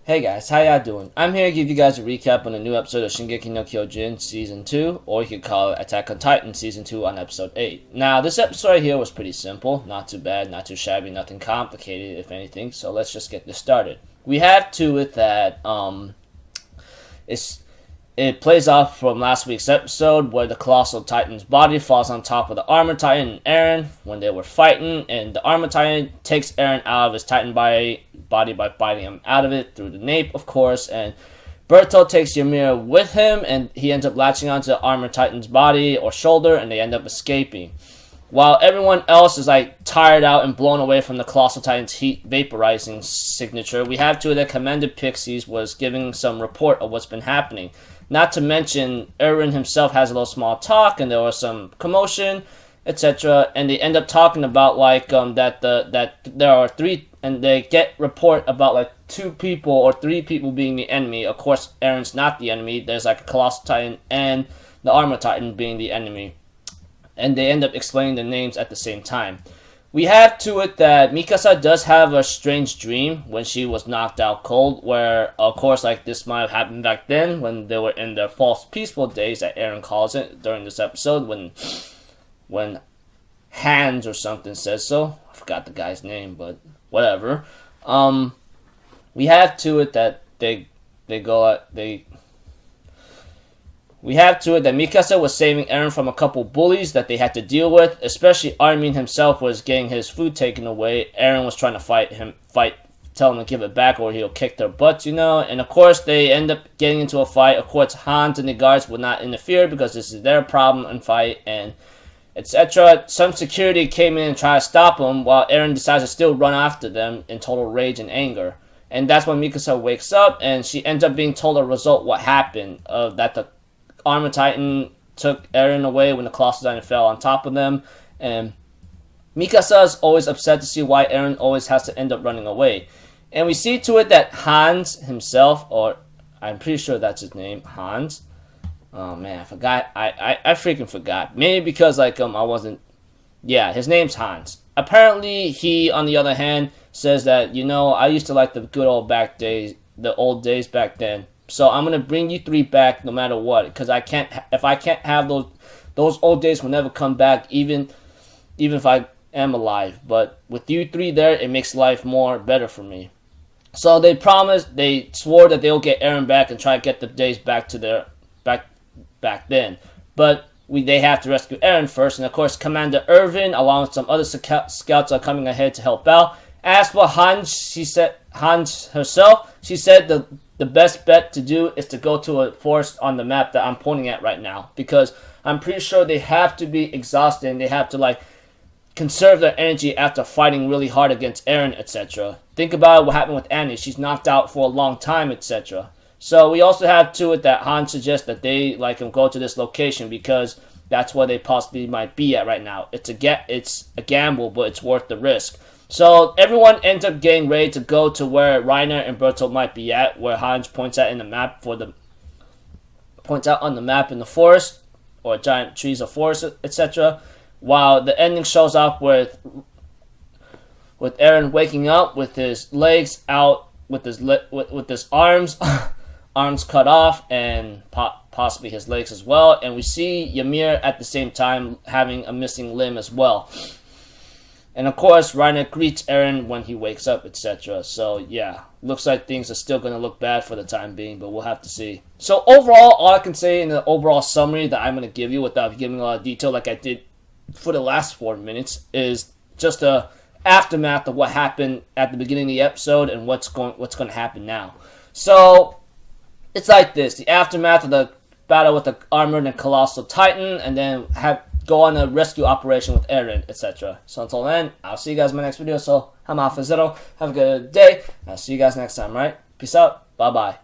Hey guys, how y'all doing? I'm here to give you guys a recap on a new episode of Shingeki no Kyojin Season 2, or you could call it Attack on Titan Season 2 on Episode 8. Now, this episode right here was pretty simple, not too bad, not too shabby, nothing complicated, if anything, so let's just get this started. We have to it that, it plays off from last week's episode where the Colossal Titan's body falls on top of the Armor Titan and Eren when they were fighting, and the Armor Titan takes Eren out of his Titan body by biting him out of it through the nape, of course, and Berto takes Ymir with him, and he ends up latching onto the Armor Titan's body or shoulder, and they end up escaping. While everyone else is tired out and blown away from the Colossal Titan's heat vaporizing signature, we have to that Commander Pixies was giving some report of what's been happening. Not to mention, Eren himself has a little small talk, and there was some commotion, etc. And they end up talking about that there are three, and they get report about two people or three people being the enemy. Of course, Eren's not the enemy. There's a Colossal Titan and the Armor Titan being the enemy, and they end up explaining the names at the same time. We have to it that Mikasa does have a strange dream when she was knocked out cold, where, of course, this might have happened back then when they were in their false peaceful days, that Eren calls it, during this episode, when Hans or something says so. I forgot the guy's name, but whatever. We have to it that We have to it that Mikasa was saving Eren from a couple bullies that they had to deal with, especially Armin himself was getting his food taken away. Eren was trying to tell him to give it back or he'll kick their butts, and of course they end up getting into a fight. Of course, Hans and the guards would not interfere because this is their problem and fight, and etc. Some security came in and tried to stop them, while Eren decides to still run after them in total rage and anger. And that's when Mikasa wakes up, and she ends up being told a result what happened, that the Armor Titan took Eren away when the Colossal Titan fell on top of them, and Mikasa is always upset to see why Eren always has to end up running away. And we see to it that Hans himself, or I'm pretty sure that's his name, Hans. Oh man, I forgot. I freaking forgot. Maybe because I wasn't. Yeah, his name's Hans. Apparently, he on the other hand says that I used to like the good old the old days back then. So I'm gonna bring you three back no matter what, because if I can't have those old days will never come back, even if I am alive. But with you three there, it makes life more better for me. So they swore that they'll get Eren back and try to get the days back to their back then. But they have to rescue Eren first, and of course Commander Irvin along with some other scouts are coming ahead to help out. As for Hans herself, she said the best bet to do is to go to a forest on the map that I'm pointing at right now, because I'm pretty sure they have to be exhausted and they have to conserve their energy after fighting really hard against Eren, etc. Think about what happened with Annie. She's knocked out for a long time, etc. So we also have to it that Han suggests that they go to this location because that's where they possibly might be at right now. It's a gamble, but it's worth the risk. So everyone ends up getting ready to go to where Reiner and Bertolt might be at, where Hans points out on the map in the forest, or giant trees or forest, etc. While the ending shows up with Eren waking up with his legs out, with his arms arms cut off, and possibly his legs as well. And we see Ymir at the same time having a missing limb as well. And of course, Reiner greets Eren when he wakes up, etc. So yeah, looks like things are still going to look bad for the time being, but we'll have to see. So overall, all I can say in the overall summary that I'm going to give you without giving a lot of detail like I did for the last 4 minutes is just a aftermath of what happened at the beginning of the episode and what's going to happen now. So it's like this: the aftermath of the battle with the Armored and Colossal Titan, and then go on a rescue operation with Eren, etc. So until then, I'll see you guys in my next video. So I'm out for Zero. Have a good day. I'll see you guys next time, right? Peace out. Bye-bye.